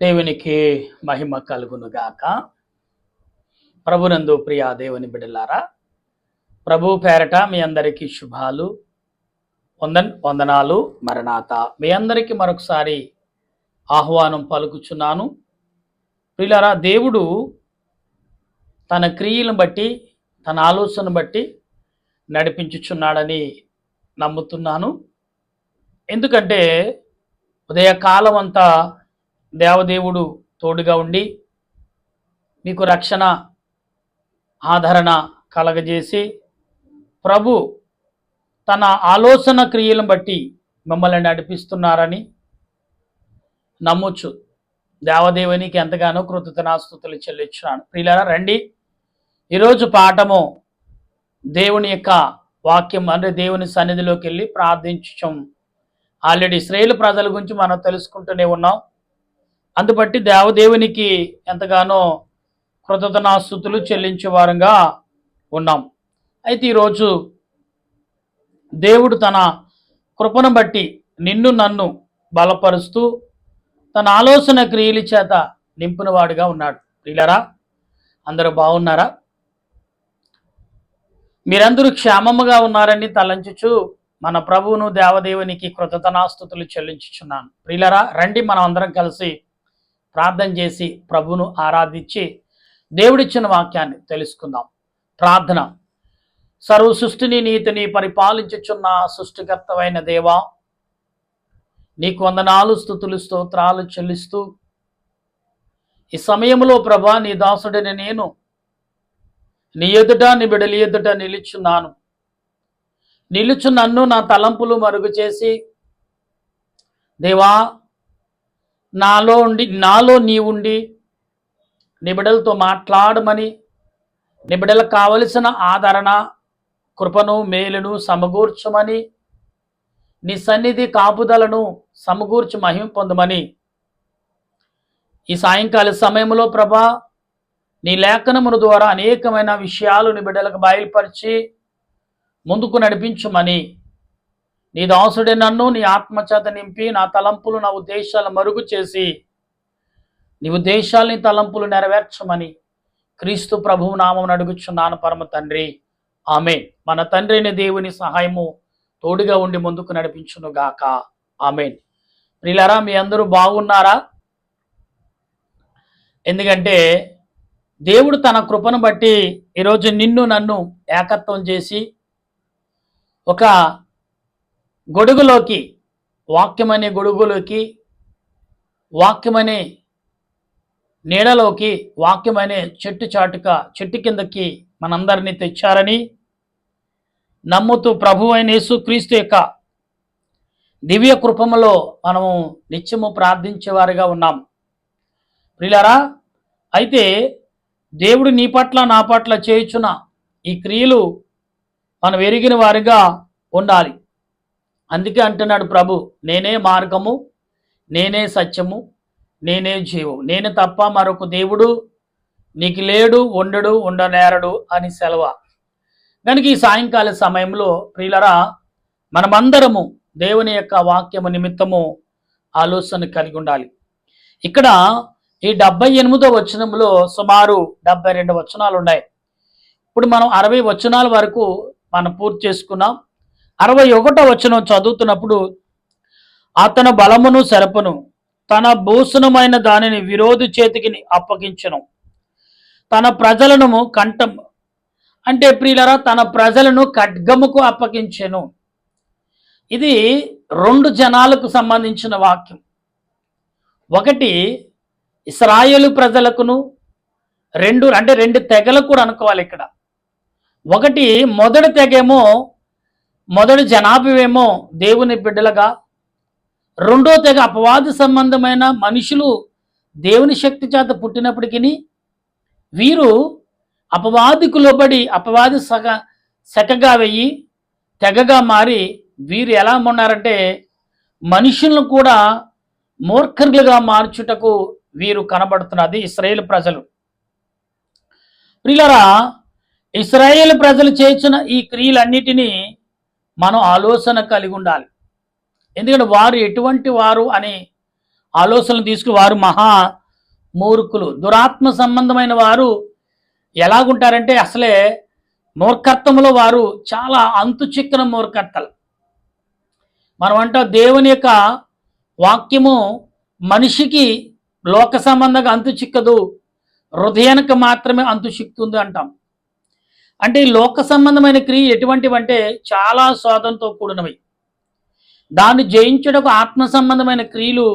దేవునికి మహిమ కలుగును గాక. ప్రభునందు ప్రియ దేవుని బిడ్డలారా, ప్రభు పేరట మీ అందరికీ శుభాలు, వందనాలు, మరణాత. మీ అందరికీ మరొకసారి ఆహ్వానం పలుకుచున్నాను. ప్రియులారా, దేవుడు తన క్రియలను బట్టి, తన ఆలోచన బట్టి నడిపించుచున్నాడని నమ్ముతున్నాను. ఎందుకంటే ఉదయకాలం అంతా దేవదేవుడు తోడుగా ఉండి మీకు రక్షణ ఆదరణ కలగజేసి ప్రభు తన ఆలోచన క్రియలను బట్టి మిమ్మల్ని నడిపిస్తున్నారని నమ్ముచు దేవదేవునికి ఎంతగానో కృతజ్ఞతాస్తుతులు చెల్లించున్నాను. ప్రియులారా, రండి, ఈరోజు పాఠము దేవుని యొక్క వాక్యం అంటే దేవుని సన్నిధిలోకి వెళ్ళి ప్రార్థించం. ఆల్రెడీ ఇశ్రాయేలు ప్రజల గురించి మనం తెలుసుకుంటూనే ఉన్నాం. అందుబట్టి దేవదేవునికి ఎంతగానో కృతజ్ఞతాస్తుతులు చెల్లించే వారంగా ఉన్నాం. అయితే ఈరోజు దేవుడు తన కృపను బట్టి నిన్ను నన్ను బలపరుస్తూ తన ఆలోచన క్రియల చేత నింపిన వాడుగా ఉన్నాడు. ప్రియులారా, అందరూ బాగున్నారా? మీరందరూ క్షేమముగా ఉన్నారని తలంచుచు మన ప్రభువును దేవదేవునికి కృతజ్ఞతాస్తుతులు చెల్లించుచున్నాను. ప్రియులారా, రండి, మనం అందరం కలిసి ప్రార్థన చేసి ప్రభువును ఆరాధించి దేవుడిచ్చిన వాక్యాన్ని తెలుసుకుందాం. ప్రార్థన. సర్వ సృష్టిని నీతిని పరిపాలించుచున్న సృష్టికర్తమైన దేవా, నీకు వందనాలు, స్తుతులు, స్తోత్రాలు చెల్లిస్తూ ఈ సమయంలో ప్రభా నీ దాసుడిని నేను నీ ఎదుట నీ బిడ్డల ఎదుట నిలుచున్నాను. నిలుచు నన్ను నా తలంపులు మరుగు చేసి దేవా నాలో నీవుండి నీ బిడ్డలతో మాట్లాడమని, నీ బిడ్డలకు కావలసిన ఆదరణ, కృపను, మేలును సమకూర్చమని, నీ సన్నిధి కాపుదలను సమకూర్చి మహిమ పొందమని ఈ సాయంకాల సమయంలో ప్రభా నీ లేఖనముల ద్వారా అనేకమైన విషయాలు నీ బిడ్డలకు బయలుపరిచి ముందుకు నడిపించమని, నీ దాసుడే నన్ను నీ ఆత్మచేత నింపి నా తలంపులు నా ఉద్దేశాలు మరుగు చేసి నీ ఉద్దేశాలని తలంపులు నెరవేర్చమని క్రీస్తు ప్రభువు నామమున అడుగుచున్నాను పరమ తండ్రి, ఆమేన్. మన తండ్రి అయిన దేవుని సహాయము తోడుగా ఉండి ముందుకు నడిపించును గాక, ఆమేన్. ప్రియులారా, మీ అందరూ బాగున్నారా? ఎందుకంటే దేవుడు తన కృపను బట్టి ఈరోజు నిన్ను నన్ను ఏకత్వం చేసి ఒక గొడుగులోకి, వాక్యమనే గొడుగులోకి, వాక్యమనే నీడలోకి, వాక్యమనే చెట్టు కిందకి మనందరినీ తెచ్చారని నమ్ముతూ ప్రభు అయిన యేసుక్రీస్తు యొక్క దివ్య కృపములో మనము నిత్యము ప్రార్థించేవారుగా ఉన్నాం. ప్రియులారా, అయితే దేవుడు నీ పట్ల నా పట్ల చేయుచున్న ఈ క్రియలు మనం ఎరిగిన వారిగా ఉండాలి. అందుకే అంటున్నాడు ప్రభు, నేనే మార్గము, నేనే సత్యము, నేనే జీవం, నేను తప్ప మరొక దేవుడు నీకు లేడు, ఉండడు, ఉండనేరడు అని సెలవ. కనుక ఈ సాయంకాల సమయంలో ప్రియులరా, మనమందరము దేవుని యొక్క వాక్యము నిమిత్తము ఆలోచన కలిగి ఉండాలి. ఇక్కడ ఈ 78వ వచనంలో సుమారు 72 వచనాలు ఉన్నాయి. ఇప్పుడు మనం 60 వచనాల వరకు మనం పూర్తి చేసుకున్నాం. 61వ వచనం చదువుతున్నప్పుడు, అతను బలమును సెరపును తన భూషణమైన దానిని విరోధి చేతికి అప్పగించను, తన ప్రజలను అంటే ప్రియులరా, తన ప్రజలను ఖడ్గముకు అప్పగించెను. ఇది 2 జనాలకు సంబంధించిన వాక్యం. ఒకటి ఇశ్రాయేలు ప్రజలకును, 2 తెగలకు కూడా అనుకోవాలి. ఇక్కడ ఒకటి మొదటి తెగేమో, మొదటి జనాభేమో దేవుని బిడ్డలుగా, రెండో తెగ అపవాది సంబంధమైన మనుషులు దేవుని శక్తి చేత పుట్టినప్పటికీ వీరు అపవాదికి లోబడి అపవాది శకగా వెయ్యి తెగగా మారి వీరు ఎలా ఉన్నారంటే మనుషులను కూడా మూర్ఖులుగా మార్చుటకు వీరు కనబడుతున్నది ఇశ్రాయేలు ప్రజలు. ప్రియులారా, ఇశ్రాయేలు ప్రజలు చేసిన ఈ క్రియలన్నిటినీ మనం ఆలోచన కలిగి ఉండాలి. ఎందుకంటే వారు ఎటువంటి వారు అని ఆలోచనలు తీసుకుని వారు మహా మూర్ఖులు. దురాత్మ సంబంధమైన వారు ఎలాగుంటారంటే అసలే మూర్ఖత్వంలో వారు చాలా అంతు చిక్కన మూర్ఖత్తలు. మనం అంటాం దేవుని యొక్క వాక్యము మనిషికి లోక సంబంధంగా అంతు చిక్కదు, హృదయానికి మాత్రమే అంతు చిక్కుతుంది అంటాం. అంటే ఈ లోక సంబంధమైన క్రియ ఎటువంటివంటే చాలా శోధనతో కూడినవి. దాన్ని జయించడానికి ఆత్మ సంబంధమైన క్రియలు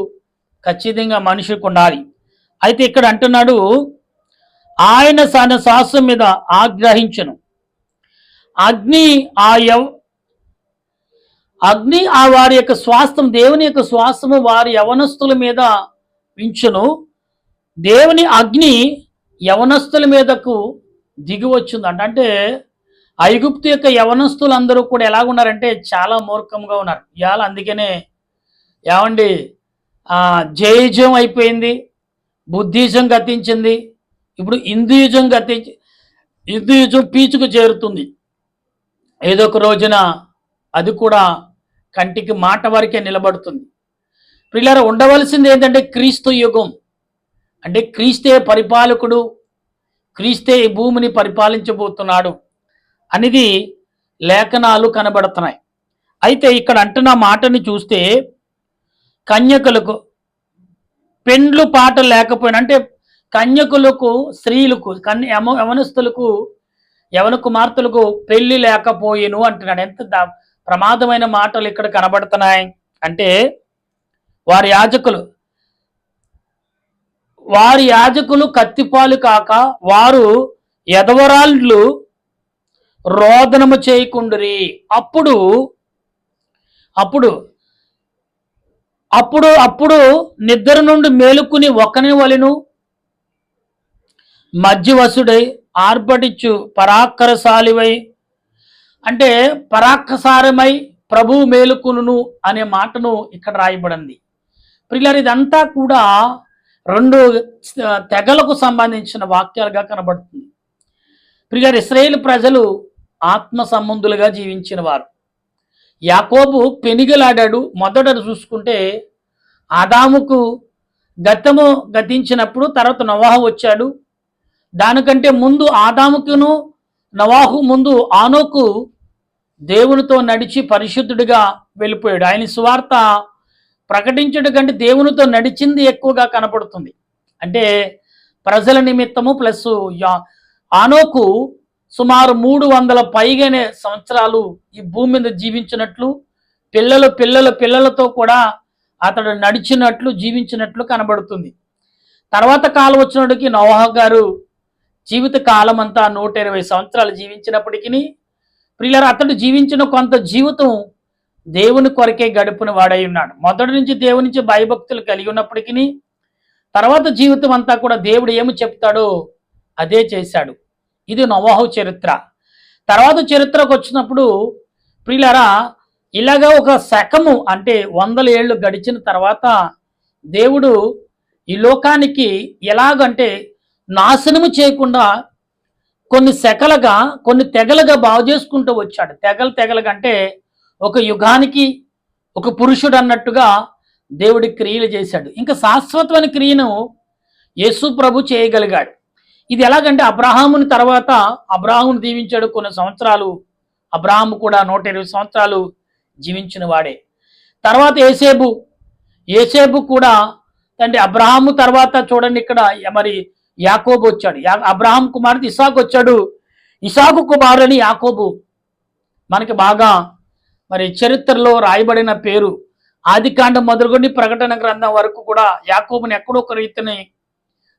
ఖచ్చితంగా మనిషికి ఉండాలి. అయితే ఇక్కడ అంటున్నాడు, ఆయన తన శ్వాసం మీద ఆగ్రహించను, అగ్ని అగ్ని ఆ వారి యొక్క స్వాస్థం, దేవుని యొక్క శ్వాసము వారి యవనస్తుల మీద వించును. దేవుని అగ్ని యవనస్తుల మీదకు దిగి వచ్చిందంట. అంటే ఐగుప్తు యొక్క యవనస్తులందరూ కూడా ఎలాగున్నారంటే చాలా మూర్ఖంగా ఉన్నారు. ఇవాళ అందుకనే ఏమండి జైజం అయిపోయింది, బుద్ధిజం గతించింది, ఇప్పుడు హిందూయిజం హిందూయిజం పీచుకు చేరుతుంది. ఏదో ఒక రోజున అది కూడా కంటికి మాట వరకే నిలబడుతుంది. పిల్లలు ఉండవలసింది ఏంటంటే క్రీస్తు యుగం. అంటే క్రీస్తే పరిపాలకుడు, క్రీస్తే ఈ భూమిని పరిపాలించబోతున్నాడు అనేది లేఖనాలు కనబడుతున్నాయి. అయితే ఇక్కడ అంటున్న మాటని చూస్తే కన్యకులకు పెండ్లు పాట లేకపోయినా, అంటే కన్యకులకు, స్త్రీలకు, యవనస్తులకు, యవన కుమార్తెలకు పెళ్లి లేకపోయేను అంటున్నాడు. ఎంత ప్రమాదమైన మాటలు ఇక్కడ కనబడుతున్నాయి అంటే వారి యాజకులు కత్తిపాలు కాక వారు ఎదవరాళ్ళు రోదనము చేయకుండురి. అప్పుడు అప్పుడు అప్పుడు అప్పుడు నిద్ర నుండి మేలుకుని ఒకని వలెను మధ్యవసుడై ఆర్భటించు పరాక్రశాలివై, అంటే పరాక్రసారమై ప్రభు మేలుకును అనే మాటను ఇక్కడ రాయబడింది. ప్రియులారా, ఇదంతా కూడా రెండు తెగలకు సంబంధించిన వాక్యాలుగా కనబడుతుంది. ప్రియులారా, ఇశ్రాయేలు ప్రజలు ఆత్మ సంబంధులుగా జీవించిన వారు. యాకోబు పెనిగలాడాడు. మొదట చూసుకుంటే ఆదాముకు గతము గతించినప్పుడు తర్వాత నోవాహు వచ్చాడు. దానికంటే ముందు ఆదాముకును నోవాహు ముందు ఆనోకు దేవునితో నడిచి పరిశుద్ధుడిగా వెళ్ళిపోయాడు. ఆయన సువార్త ప్రకటించడం కంటే దేవునితో నడిచింది ఎక్కువగా కనపడుతుంది. అంటే ప్రజల నిమిత్తము ప్లస్ ఆనోకు సుమారు 300 పైగానే సంవత్సరాలు ఈ భూమి మీద జీవించినట్లు, పిల్లలతో కూడా అతడు నడిచినట్లు, జీవించినట్లు కనబడుతుంది. తర్వాత కాలం వచ్చినప్పటికీ నోవాహు గారు జీవిత కాలం అంతా 120 సంవత్సరాలు జీవించినప్పటికీ ప్రియులారా, అతడు జీవించిన కొంత జీవితం దేవుని కొరకే గడుపున వాడై ఉన్నాడు. మొదటి నుంచి దేవుని నుంచి భయభక్తులు కలిగి ఉన్నప్పటికీ తర్వాత జీవితం అంతా కూడా దేవుడు ఏమి చెప్తాడో అదే చేశాడు. ఇది నోవాహు చరిత్ర. తర్వాత చరిత్రకు వచ్చినప్పుడు ప్రియులారా, ఇలాగా ఒక శకము అంటే 100 ఏళ్ళు గడిచిన తర్వాత దేవుడు ఈ లోకానికి ఎలాగంటే నాశనము చేయకుండా కొన్ని శకలుగా, కొన్ని తెగలుగా బాగు చేసుకుంటూ వచ్చాడు. తెగలుగా అంటే ఒక యుగానికి ఒక పురుషుడు అన్నట్టుగా దేవుడి క్రియలు చేశాడు. ఇంకా శాశ్వతమైన క్రియను యేసు ప్రభు చేయగలిగాడు. ఇది ఎలాగంటే అబ్రహాముని తర్వాత అబ్రహామును దీవించాడు కొన్ని సంవత్సరాలు. అబ్రహాము కూడా 120 సంవత్సరాలు జీవించిన వాడే. తర్వాత ఏసేబు కూడా అంటే అబ్రహాము తర్వాత చూడండి ఇక్కడ మరి యాకోబు వచ్చాడు. అబ్రహాం కుమారుడు ఇసాకు వచ్చాడు. ఇసాకు కుమారుని యాకోబు మనకి బాగా మరి చరిత్రలో రాయబడిన పేరు. ఆదికాండం మొదలుకొని ప్రకటన గ్రంథం వరకు కూడా యాకోబుని ఎక్కడో ఒక రీతిని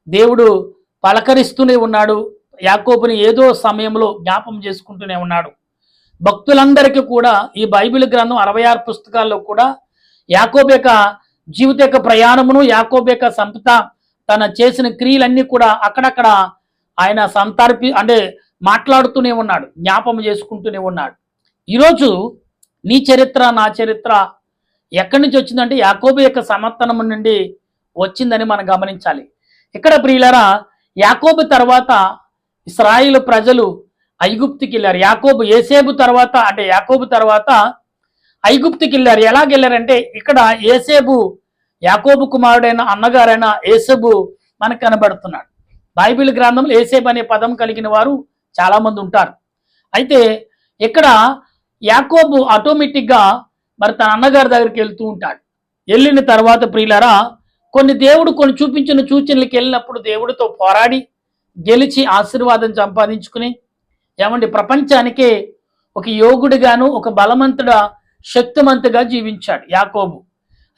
దేవుడు పలకరిస్తూనే ఉన్నాడు. యాకోబుని ఏదో సమయంలో జ్ఞాపం చేసుకుంటూనే ఉన్నాడు. భక్తులందరికీ కూడా ఈ బైబిల్ గ్రంథం 66 పుస్తకాల్లో కూడా యాకోబు యొక్క జీవిత యొక్క ప్రయాణమును, యాకోబు యొక్క సంపద, తన చేసిన క్రియలన్నీ కూడా అక్కడక్కడ ఆయన అంటే మాట్లాడుతూనే ఉన్నాడు, జ్ఞాపం చేసుకుంటూనే ఉన్నాడు. ఈరోజు నీ చరిత్ర, నా చరిత్ర ఎక్కడి నుంచి వచ్చిందంటే యాకోబు యొక్క సమర్థనం నుండి వచ్చిందని మనం గమనించాలి. ఇక్కడ ప్రియులారా, యాకోబు తర్వాత ఇశ్రాయేలు ప్రజలు ఐగుప్తుకి వెళ్ళారు. ఏసేబు తర్వాత ఐగుప్తుకి వెళ్ళారు. ఎలాగెళ్ళారంటే ఇక్కడ ఏసేబు యాకోబు కుమారుడైన అన్నగారైన ఏసేబు మనకు కనబడుతున్నాడు. బైబిల్ గ్రంథంలో ఏసేబు అనే పదం కలిగిన వారు చాలా మంది ఉంటారు. అయితే ఇక్కడ యాకోబు ఆటోమేటిక్గా మరి తన అన్నగారి దగ్గరికి వెళ్తూ ఉంటాడు. వెళ్ళిన తర్వాత ప్రియులారా, కొన్ని చూపించిన సూచనలకు వెళ్ళినప్పుడు దేవుడితో పోరాడి గెలిచి ఆశీర్వాదం సంపాదించుకుని ఏమండి ప్రపంచానికే ఒక యోగుడిగాను ఒక బలవంతుడ శక్తిమంతుగా జీవించాడు యాకోబు.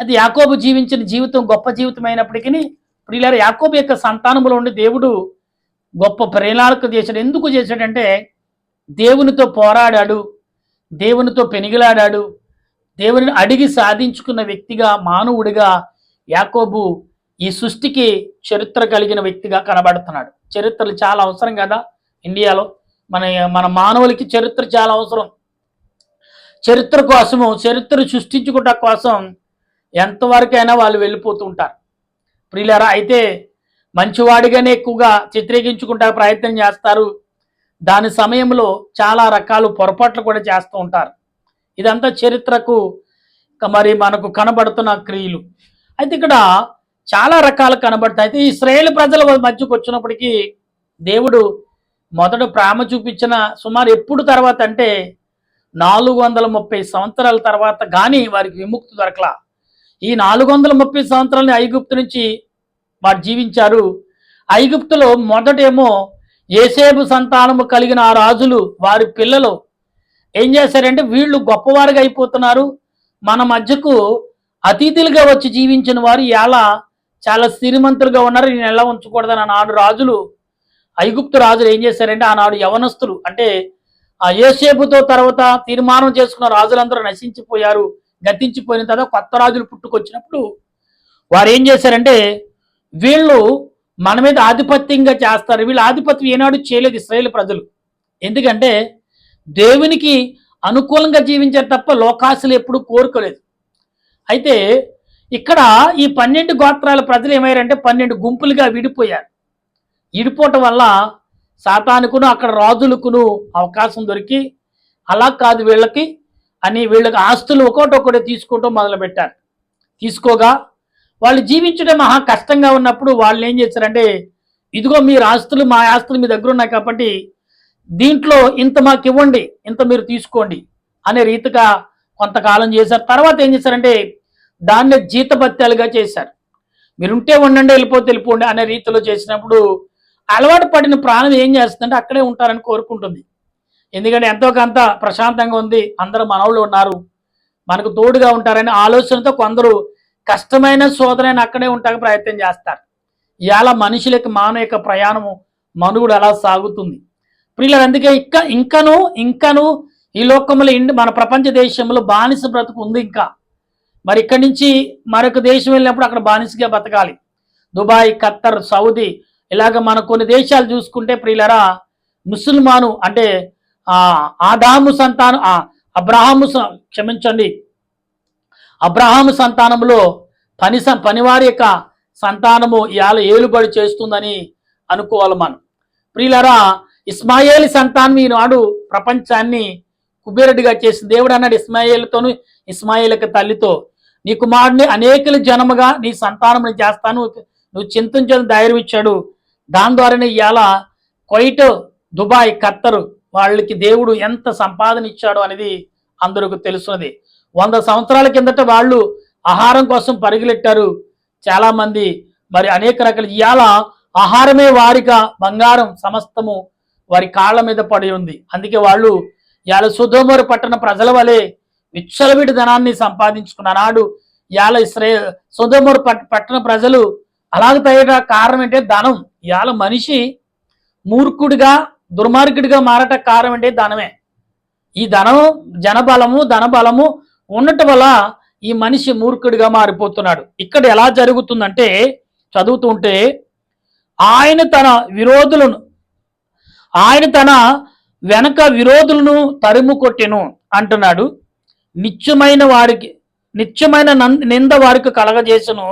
అది యాకోబు జీవించిన జీవితం గొప్ప జీవితం అయినప్పటికీ ప్రియులారా, యాకోబు యొక్క సంతానంలో ఉండి దేవుడు గొప్ప ప్రేరణకు చేశాడు. ఎందుకు చేశాడంటే దేవునితో పోరాడాడు, దేవునితో పెనిగిలాడాడు, దేవుని అడిగి సాధించుకున్న వ్యక్తిగా మానవుడిగా యాకోబు ఈ సృష్టికి చరిత్ర కలిగిన వ్యక్తిగా కనబడుతున్నాడు. చరిత్రలు చాలా అవసరం కదా ఇండియాలో. మన మానవులకి చరిత్ర చాలా అవసరం. చరిత్ర కోసము, చరిత్ర సృష్టించుకోవటం కోసం ఎంతవరకైనా వాళ్ళు వెళ్ళిపోతూ ఉంటారు ప్రియులారా. అయితే మంచివాడిగానే ఎక్కువగా చిత్రీకరించుకుంటా ప్రయత్నం చేస్తారు. దాని సమయంలో చాలా రకాల పొరపాట్లు కూడా చేస్తూ ఉంటారు. ఇదంతా చరిత్రకు మరి మనకు కనబడుతున్న క్రియలు. అయితే ఇక్కడ చాలా రకాలు కనబడతాయి. అయితే ఇశ్రాయేలు ప్రజల మధ్యకు వచ్చినప్పటికీ దేవుడు మొదట ప్రేమ చూపించిన సుమారు ఎప్పుడు తర్వాత అంటే 430 సంవత్సరాల తర్వాత కానీ వారికి విముక్తి దొరకలా. ఈ 430 సంవత్సరాలని ఐగుప్తు నుంచి వారు జీవించారు. ఐగుప్తులో మొదటేమో ఏసేబు సంతానము కలిగిన ఆ రాజులు వారి పిల్లలు ఏం చేశారంటే వీళ్ళు గొప్పవారుగా అయిపోతున్నారు, మన మధ్యకు అతిథులుగా వచ్చి జీవించిన వారు ఎలా చాలా శ్రీమంతులుగా ఉన్నారు, నేను ఎలా ఉంచకూడదని ఆనాడు రాజులు, ఐగుప్తు రాజులు ఏం చేశారంటే ఆనాడు యవనస్తులు అంటే ఆ యోసేపుతో తర్వాత తీర్మానం చేసుకున్న రాజులందరూ నశించిపోయారు. గతించిపోయిన తర్వాత కొత్త రాజులు పుట్టుకొచ్చినప్పుడు వారు ఏం చేశారంటే వీళ్ళు మన మీద ఆధిపత్యంగా చేస్తారు. వీళ్ళు ఆధిపత్యం ఏనాడు చేయలేదు ఇశ్రాయేలు ప్రజలు. ఎందుకంటే దేవునికి అనుకూలంగా జీవించారు తప్ప లోకాసులు ఎప్పుడు కోరుకోలేదు. అయితే ఇక్కడ ఈ 12 గోత్రాల ప్రజలు ఏమయ్యారంటే 12 గుంపులుగా విడిపోయారు. విడిపోవటం వల్ల సాతానుకును అక్కడ రాజులకును అవకాశం దొరికి అలా కాదు వీళ్ళకి వీళ్ళకి ఆస్తులు ఒకటొకటి తీసుకోవటం మొదలుపెట్టారు. తీసుకోగా వాళ్ళు జీవించడం మహా కష్టంగా ఉన్నప్పుడు వాళ్ళు ఏం చేశారంటే ఇదిగో మీరు ఆస్తులు మా ఆస్తులు మీ దగ్గర ఉన్నాయి కాబట్టి దీంట్లో ఇంత మాకు ఇవ్వండి, ఇంత మీరు తీసుకోండి అనే రీతిగా కొంతకాలం చేశారు. తర్వాత ఏం చేశారంటే దాన్ని జీతభత్యాలుగా చేశారు. మీరుంటే ఉండండి, వెళ్ళిపోతే వెళ్ళిపోండి అనే రీతిలో చేసినప్పుడు అలవాటు పడిన ప్రాణం ఏం చేస్తుందంటే అక్కడే ఉంటారని కోరుకుంటుంది. ఎందుకంటే ఎంతో కొంత ప్రశాంతంగా ఉంది, అందరూ మనవులు ఉన్నారు, మనకు తోడుగా ఉంటారనే ఆలోచనతో కొందరు కష్టమైన శోధనైనా అక్కడే ఉంటాక ప్రయత్నం చేస్తారు. ఇవాళ మనుషులకి మానవ యొక్క ప్రయాణము మనుగుడు అలా సాగుతుంది ప్రియులు. అందుకే ఇంకను ఈ లోకంలో మన ప్రపంచ దేశంలో బానిస బ్రతుకు ఉంది ఇంకా. మరి ఇక్కడి నుంచి మరొక దేశం వెళ్ళినప్పుడు అక్కడ బానిసగా బతకాలి. దుబాయ్, ఖత్తర్, సౌదీ ఇలాగ మన కొన్ని దేశాలు చూసుకుంటే ప్రియులరా ముస్లిమాను అంటే ఆదాము సంతానం అబ్రహాము సంతానంలో పనివారి యొక్క సంతానము ఇవాళ ఏలుబడి చేస్తుందని అనుకోవాలి మనం ప్రియులరా. ఇస్మాయేలు సంతానం ఈనాడు ప్రపంచాన్ని కుబేరుడిగా చేసిన దేవుడు అన్నాడు ఇస్మాయేలుతోను, ఇస్మాయేలుకి తల్లితో నీ కుమారుడిని అనేకల జనముగా నీ సంతానం చేస్తాను, నువ్వు చింతించని ధైర్యం ఇచ్చాడు. దాని ద్వారానే ఇవాళ కువైట్, దుబాయ్, ఖత్తరు వాళ్ళకి దేవుడు ఎంత సంపాదన ఇచ్చాడు అనేది అందరికీ తెలుసున్నది. 100 సంవత్సరాల కిందట వాళ్ళు ఆహారం కోసం పరుగులెట్టారు చాలా మంది. మరి అనేక రకాల ఇవాళ ఆహారమే వారిగా బంగారం సమస్తము వారి కాళ్ళ మీద పడి ఉంది. అందుకే వాళ్ళు ఇవాళ సొదొమొర పట్టణ ప్రజల వలె విచ్చలవిడి ధనాన్ని సంపాదించుకున్న నాడు ఇవాళ సొదొమొర పట్టణ ప్రజలు అలాగ తయారు కారణం ఏంటంటే ధనం. ఇవాళ మనిషి మూర్ఖుడిగా దుర్మార్గుడిగా మారట కారణం అంటే ధనమే. ఈ ధనబలము ఉండటం వల్ల ఈ మనిషి మూర్ఖుడిగా మారిపోతున్నాడు. ఇక్కడ ఎలా జరుగుతుందంటే చదువుతుంటే ఆయన తన వెనక విరోధులను తరుము కొట్టెను అంటున్నాడు. నిత్యమైన నింద వారికి కలగజేసను.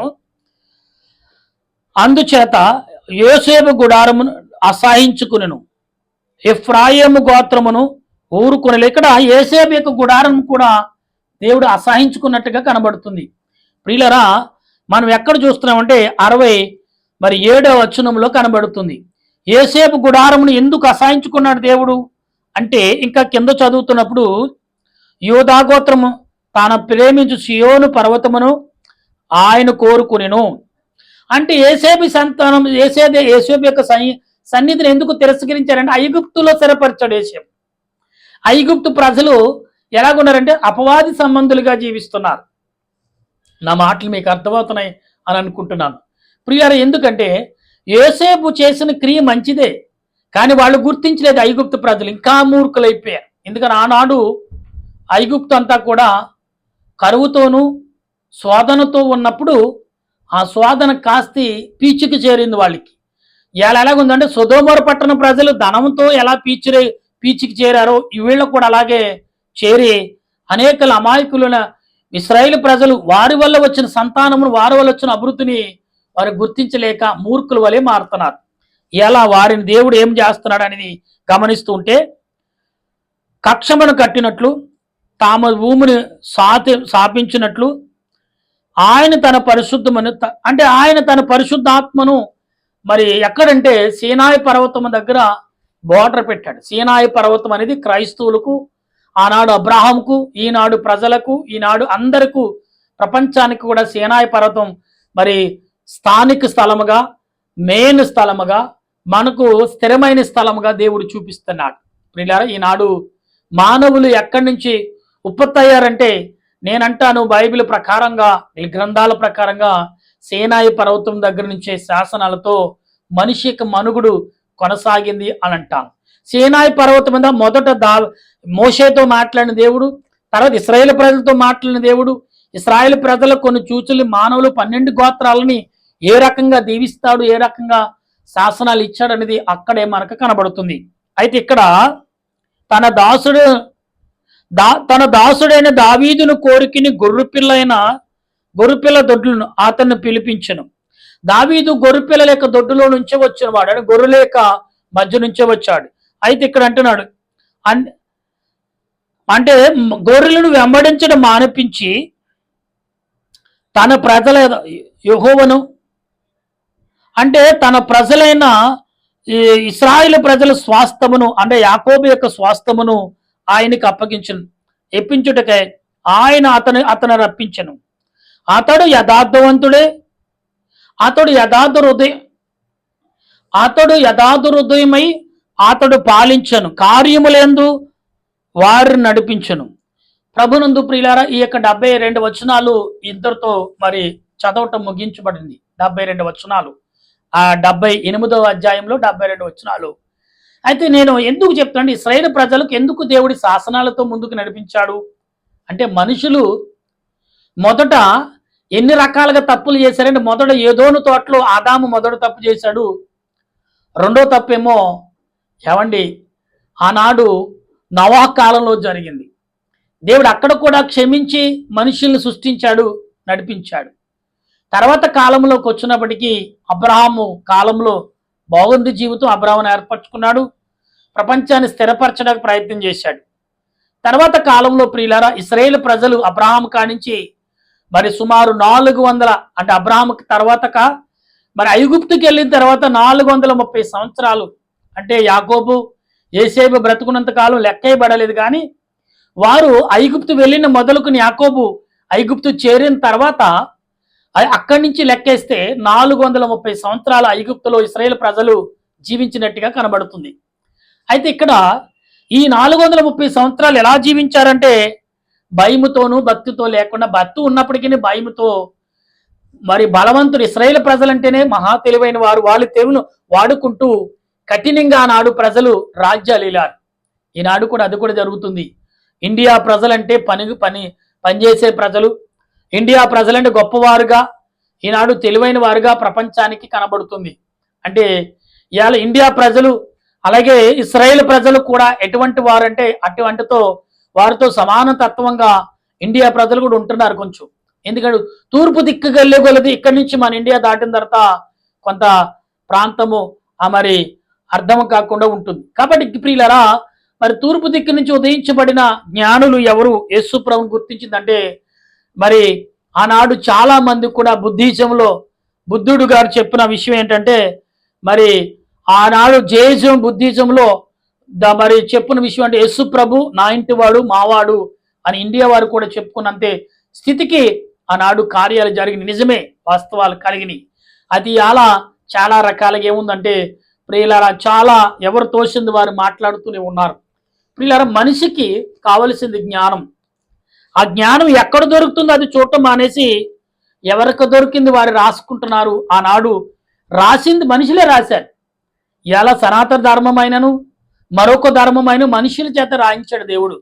అందుచేత యోసేపు గుడారమును అసహించుకునెను, ఎఫ్రాయిము గోత్రమును ఊరుకునలే. ఇక్కడ యోసేపు యొక్క గుడారం కూడా దేవుడు అసహించుకున్నట్టుగా కనబడుతుంది. ప్రియులరా, మనం ఎక్కడ చూస్తున్నామంటే 67వ వచనంలో కనబడుతుంది. యోసేపు గుడారమును ఎందుకు అసహించుకున్నాడు దేవుడు అంటే, ఇంకా కింద చదువుతున్నప్పుడు యూదా గోత్రము తాను ప్రేమించు సియోను పర్వతమును ఆయన కోరుకునెను. అంటే యోసేపు సంతానం యోసేపు యొక్క సన్నిధిని ఎందుకు తిరస్కరించారంటే ఐగుప్తులో స్థిరపరిచాడు యోసేపు. ఐగుప్తు ప్రజలు ఎలాగున్నారంటే అపవాది సంబంధులుగా జీవిస్తున్నారు. నా మాటలు మీకు అర్థమవుతున్నాయి అని అనుకుంటున్నాను ప్రియారా. ఎందుకంటే యోసేపు చేసిన క్రియ మంచిదే, కానీ వాళ్ళు గుర్తించలేదు. ఐగుప్తు ప్రజలు ఇంకా మూర్ఖులైపోయారు. ఎందుకని ఆనాడు ఐగుప్తు అంతా కూడా కరువుతోనూ శోధనతో ఉన్నప్పుడు ఆ శోధన కాస్తి పీచుకి చేరింది వాళ్ళకి. ఇలా ఎలాగుందంటే సొదొమొర పట్టణ ప్రజలు ధనంతో ఎలా పీచికి చేరారో వీళ్ళు కూడా అలాగే చేరి అనేక అమాయకులైన ఇశ్రాయేలు ప్రజలు వారి వల్ల వచ్చిన సంతానమును, వారి వల్ల వచ్చిన అభివృద్ధిని వారు గుర్తించలేక మూర్ఖుల వలె మారుతున్నారు. ఎలా వారిని దేవుడు ఏం చేస్తున్నాడు అనేది గమనిస్తూ ఉంటే, కక్షమును కట్టినట్లు తాము భూమిని శాపించినట్లు ఆయన తన పరిశుద్ధమను అంటే ఆయన తన పరిశుద్ధాత్మను మరి ఎక్కడంటే సీనాయి పర్వతం దగ్గర బోర్డర్ పెట్టాడు. సీనాయి పర్వతం అనేది క్రైస్తవులకు, ఆనాడు అబ్రాహాంకు, ఈనాడు ప్రజలకు, ఈనాడు అందరికీ ప్రపంచానికి కూడా సీనాయి పర్వతం మరి స్థానిక స్థలముగా, మెయిన్ స్థలముగా, మనకు స్థిరమైన స్థలముగా దేవుడు చూపిస్తున్నాడు. ప్రియులారా, ఈనాడు మానవులు ఎక్కడి నుంచి ఉత్పత్తయ్యారంటే నేనంటాను బైబిల్ ప్రకారంగా, ఈ గ్రంథాల ప్రకారంగా సీనాయి పర్వతం దగ్గర నుంచే శాసనాలతో మనిషి యొక్క మనుగుడు కొనసాగింది అని అంటాను. సీనాయి పర్వతం మీద మొదట మోషేతో మాట్లాడిన దేవుడు, తర్వాత ఇశ్రాయేలు ప్రజలతో మాట్లాడిన దేవుడు, ఇశ్రాయేలు ప్రజల కొన్ని చూచులు మానవులు 12 గోత్రాలని ఏ రకంగా దీవిస్తాడు, ఏ రకంగా శాసనాలు ఇచ్చాడు అనేది అక్కడే మనకు కనబడుతుంది. అయితే ఇక్కడ తన దాసుడైన దావీదును కోరికని గొర్రెపిల్ల దొడ్లను అతన్ని పిలిపించను. దావీదు గొర్రెపిల్లల యొక్క దొడ్డులో నుంచే వచ్చిన వాడు, గొర్రెల యొక్క మధ్య నుంచే వచ్చాడు. అయితే ఇక్కడ అంటున్నాడు అంటే గొర్రెలను వెంబడించడం మానిపించి తన ప్రజల యెహోవాను అంటే తన ప్రజలైన ఇశ్రాయేలు ప్రజల స్వాస్థ్యమును అంటే యాకోబు యొక్క స్వాస్థ్యమును ఆయనకి ఎప్పించుటకై ఆయన అతను రప్పించను. అతడు యథార్థవంతుడే, అతడు యథార్థ హృదయమై అతడు పాలించను, కార్యములందు వారిని నడిపించను. ప్రభునందు ప్రియులారా, ఈ యొక్క 72 వచనాలు ఇద్దరితో మరి చదవటం ముగించబడింది. 72 వచనాలు, ఆ 78వ అధ్యాయంలో 72 వచనాలు. అయితే నేను ఎందుకు చెప్తాను, ఇశ్రాయేలు ప్రజలకు ఎందుకు దేవుడి శాసనాలతో ముందుకు నడిపించాడు అంటే, మనుషులు మొదట ఎన్ని రకాలుగా తప్పులు చేశారంటే, మొదట ఏదోను తోటలో ఆదాము మొదట తప్పు చేశాడు. రెండో తప్పేమో ఏమండి ఆనాడు నోవహు కాలంలో జరిగింది. దేవుడు అక్కడ కూడా క్షమించి మనుషుల్ని సృష్టించాడు, నడిపించాడు. తర్వాత కాలంలోకి వచ్చినప్పటికీ అబ్రహాము కాలంలో బాగుంది జీవితం, అబ్రహామును ఏర్పరచుకున్నాడు, ప్రపంచాన్ని స్థిరపరచడానికి ప్రయత్నం చేశాడు. తర్వాత కాలంలో ప్రియులారా, ఇశ్రాయేలు ప్రజలు అబ్రహాము కానించి మరి సుమారు 400 అంటే అబ్రహాముకి తర్వాత మరి ఐగుప్తుకి వెళ్ళిన తర్వాత 430 సంవత్సరాలు అంటే యాకోబు యోసేపు బ్రతుకున్నంత కాలం లెక్కయబడలేదు. కానీ వారు ఐగుప్తు వెళ్ళిన మొదలుకుని యాకోబు ఐగుప్తు చేరిన తర్వాత అక్కడి నుంచి లెక్కేస్తే 430 సంవత్సరాల ఐగుప్తులో ఇశ్రాయేలు ప్రజలు జీవించినట్టుగా కనబడుతుంది. అయితే ఇక్కడ ఈ 430 సంవత్సరాలు ఎలా జీవించారంటే భయముతోనూ భక్తితో లేకుండా, భక్తి ఉన్నప్పటికీ భయముతో మరి బలవంతుడు. ఇశ్రాయేలు ప్రజలంటేనే మహా తెలివైన వారు, వాళ్ళ తెలివిని వాడుకుంటూ కఠినంగా నాడు ప్రజలు రాజ్యాలు ఇలారు. ఈనాడు కూడా అది కూడా జరుగుతుంది. ఇండియా ప్రజలంటే పనిచేసే ప్రజలు, ఇండియా ప్రజలంటే గొప్పవారుగా, ఈనాడు తెలివైన వారుగా ప్రపంచానికి కనబడుతుంది. అంటే ఇవాళ ఇండియా ప్రజలు అలాగే ఇశ్రాయేలు ప్రజలు కూడా ఎటువంటి వారంటే వారితో సమాన తత్వంగా ఇండియా ప్రజలు కూడా ఉంటున్నారు కొంచెం. ఎందుకంటే తూర్పు దిక్కు వెళ్ళే కొలది ఇక్కడి నుంచి మన ఇండియా దాటిన తర్వాత కొంత ప్రాంతము మరి అర్థం కాకుండా ఉంటుంది. కాబట్టి ప్రియులరా, మరి తూర్పు దిక్కు నుంచి ఉదయించబడిన జ్ఞానులు ఎవరు యేసు ప్రభువును గుర్తించిందంటే మరి ఆనాడు చాలా మంది కూడా బుద్ధిజంలో బుద్ధుడు గారు చెప్పిన విషయం ఏంటంటే, మరి ఆనాడు జైనిజం బుద్ధిజంలో మరి చెప్పిన విషయం అంటే యేసు ప్రభు నా ఇంటి వాడు మావాడు అని ఇండియా వారు కూడా చెప్పుకున్నంతే స్థితికి ఆనాడు కార్యాలు జరిగిన నిజమే, వాస్తవాలు కలిగినాయి. అది అలా చాలా రకాలుగా ఏముందంటే ప్రియులారా, చాలా ఎవరు తోసింది వారు మాట్లాడుతూనే ఉన్నారు. ప్రియులారా, మనిషికి కావలసింది జ్ఞానం. ఆ జ్ఞానం ఎక్కడ దొరుకుతుందో అది చూడటం మానేసి ఎవరికి దొరికింది వారు రాసుకుంటున్నారు. ఆనాడు రాసింది మనుషులే రాశారు. ఇలా సనాతన ధర్మమైనను మరొక ధర్మమైన మనుషుల చేత రాయించాడు దేవుడు.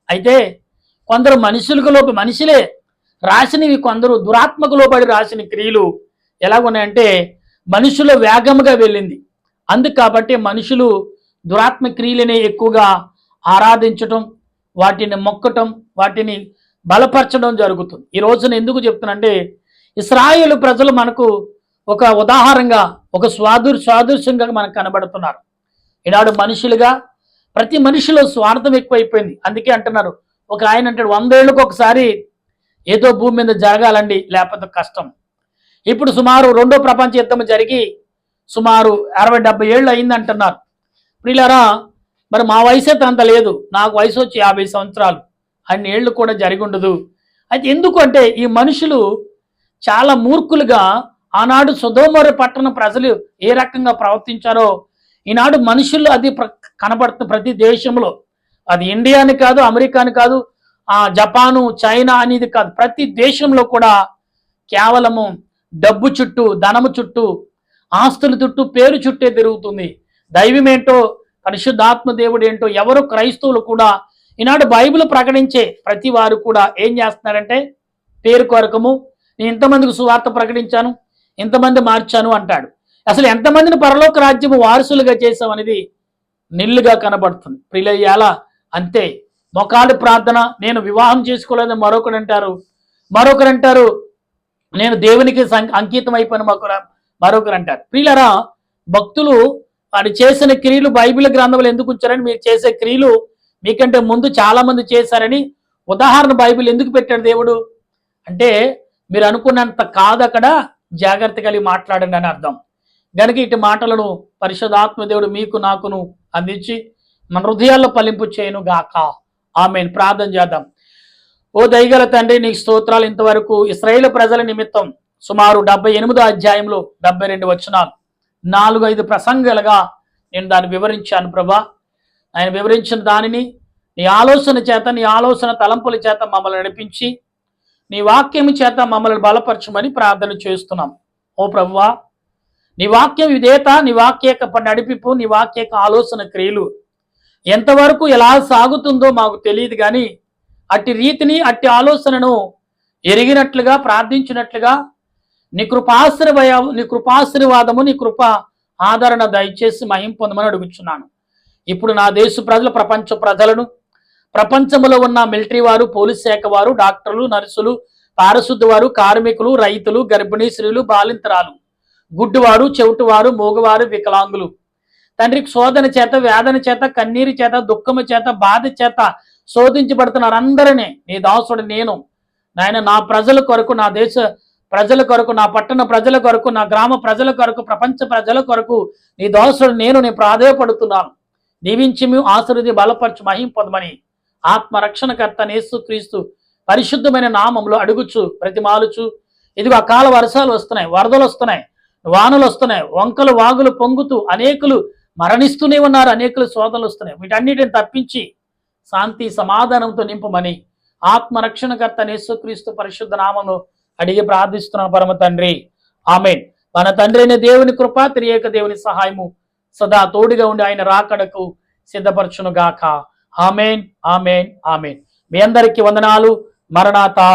అయితే కొందరు మనుషులే రాసినవి, కొందరు దురాత్మకు లోబడి రాసిన క్రియలు ఎలాగున్నాయంటే మనుషుల వేగముగా వెళ్ళింది. అందుకు కాబట్టి మనుషులు దురాత్మ క్రియలనే ఎక్కువగా ఆరాధించటం, వాటిని మొక్కటం, వాటిని బలపరచడం జరుగుతుంది. ఈ రోజున ఎందుకు చెప్తున్నానంటే ఇశ్రాయేలు ప్రజలు మనకు ఒక ఉదాహరణగా, ఒక సాదృశ్యంగా మనకు కనబడుతున్నారు. ఈనాడు మనుషులుగా ప్రతి మనిషిలో స్వార్థం ఎక్కువైపోయింది. అందుకే అంటున్నారు, ఒక ఆయన అంటాడు 100 ఏళ్ళకు ఒకసారి ఏదో భూమి మీద జరగాలండి, లేకపోతే కష్టం. ఇప్పుడు సుమారు 2వ ప్రపంచ యుద్ధం జరిగి సుమారు 60-70 ఏళ్ళు అయింది అంటున్నారు. ప్రియులారా, మరి మా వయసు అంత లేదు, నాకు వయసు వచ్చి 50 సంవత్సరాలు, అన్ని ఏళ్ళు కూడా జరిగి ఉండదు. అయితే ఎందుకు అంటే ఈ మనుషులు చాలా మూర్ఖులుగా ఆనాడు సొదొమ పట్టణ ప్రజలు ఏ రకంగా ప్రవర్తించారో ఈనాడు మనుషులు అది కనబడుతుంది ప్రతి దేశంలో. అది ఇండియా అని కాదు, అమెరికా అని కాదు, జపాను, చైనా అనేది కాదు, ప్రతి దేశంలో కూడా కేవలము డబ్బు చుట్టూ, ధనము చుట్టూ, ఆస్తుల చుట్టూ, పేరు చుట్టే తిరుగుతుంది. దైవం ఏంటో, పరిశుద్ధాత్మ దేవుడు ఏంటో ఎవరు క్రైస్తవులు కూడా ఈనాడు బైబిల్ ప్రకటించే ప్రతి వారు కూడా ఏం చేస్తున్నారంటే పేరు కొరకము, నేను ఇంతమందికి సువార్త ప్రకటించాను, ఇంతమంది మార్చాను అంటాడు. అసలు ఎంతమందిని పరలోక రాజ్యము వారసులుగా చేసామనేది నిల్లుగా కనబడుతుంది. ప్రియులయ్యాల అంతే. మొకాలు ప్రార్థన, నేను వివాహం చేసుకోలేదని మరొకరు అంటారు నేను దేవునికి అంకితం అయిపోయిన మరొకరు అంటారు. ప్రియులరా, భక్తులు వాడు చేసిన క్రియలు బైబిల్ గ్రంథంలో ఎందుకు ఉంచారని, మీరు చేసే క్రియలు మీకంటే ముందు చాలా మంది చేశారని ఉదాహరణ బైబిల్ ఎందుకు పెట్టాడు దేవుడు అంటే, మీరు అనుకున్నంత కాదు, అక్కడ జాగ్రత్త కలిగి మాట్లాడండి అని అర్థం. గనుక ఇటు మాటలను పరిశుద్ధాత్మ దేవుడు మీకు నాకును అందించి మన హృదయాల్లో ఫలింపు చేయను గాక. ఆమేన్. ప్రార్థన చేద్దాం. ఓ దయగల తండ్రి, నీకు స్తోత్రాలు. ఇంతవరకు ఇశ్రాయేలు ప్రజల నిమిత్తం సుమారు 78వ అధ్యాయంలో 72 వచనాలు 4-5 ప్రసంగాలుగా నేను దాన్ని వివరించాను ప్రభా. ఆయన వివరించిన దానిని నీ ఆలోచన చేత, నీ ఆలోచన తలంపుల చేత మమ్మల్ని నడిపించి నీ వాక్యం చేత మమ్మల్ని బలపరచమని ప్రార్థన చేస్తున్నాం. ఓ ప్రభువా, నీ వాక్యం విధేయత, నీ వాక్యక నడిపింపు, నీ వాక్యక ఆలోచన క్రియలు ఎంతవరకు ఎలా సాగుతుందో మాకు తెలియదు, కానీ అట్టి రీతిని, అట్టి ఆలోచనను ఎరిగినట్లుగా, ప్రార్థించినట్లుగా నీ కృపాశీర్వాదము, నీ కృప ఆదరణ దయచేసి మహిం పొందమని అడుగుచున్నాను. ఇప్పుడు నా దేశ ప్రజలు, ప్రపంచ ప్రజలను, ప్రపంచంలో ఉన్న మిలిటరీ వారు, పోలీస్ శాఖ వారు, డాక్టర్లు, నర్సులు, పారిశుద్ధ వారు, కార్మికులు, రైతులు, గర్భిణీ స్త్రీలు, బాలింతరాలు, గుడ్డివారు, చెవిటివారు, మూగవారు, వికలాంగులు, తండ్రికి శోధన చేత, వేదన చేత, కన్నీరు చేత, దుఃఖము చేత, బాధ చేత శోధించబడుతున్నారు అందరినీ నీ దాసుడు నేను నాయన, నా ప్రజల కొరకు, నా దేశ ప్రజల కొరకు, నా పట్టణ ప్రజల కొరకు, నా గ్రామ ప్రజల కొరకు, ప్రపంచ ప్రజల కొరకు నీ దాసుడు నేను ప్రాధేయపడుతున్నాను. దీవించి ఆశీర్వది బలపరచు మహిం పొందమని ఆత్మరక్షణకర్త యేసుక్రీస్తు పరిశుద్ధమైన నామంలో అడుగుచు ప్రతిమాలుచు. ఇదిగో అకాల వర్షాలు వస్తున్నాయి, వరదలు వస్తున్నాయి, వానలు వస్తున్నాయి, వంకలు వాగులు పొంగుతూ అనేకులు మరణిస్తూనే ఉన్నారు, అనేకులు శోధనలు వస్తున్నాయి. వీటన్నిటిని తప్పించి శాంతి సమాధానంతో నింపమని ఆత్మరక్షణకర్త యేసుక్రీస్తు పరిశుద్ధ నామమును అడిగి ప్రార్థిస్తున్నాను పరమ తండ్రి. ఆమేన్. మన తండ్రి అయిన దేవుని కృప, త్రియేక దేవుని సహాయము సదా తోడుగా ఉండి ఆయన రాకడకు సిద్ధపరచును గాక. ఆమేన్, ఆమేన్, ఆమేన్. మీ అందరికీ వందనాలు. మరణాతా.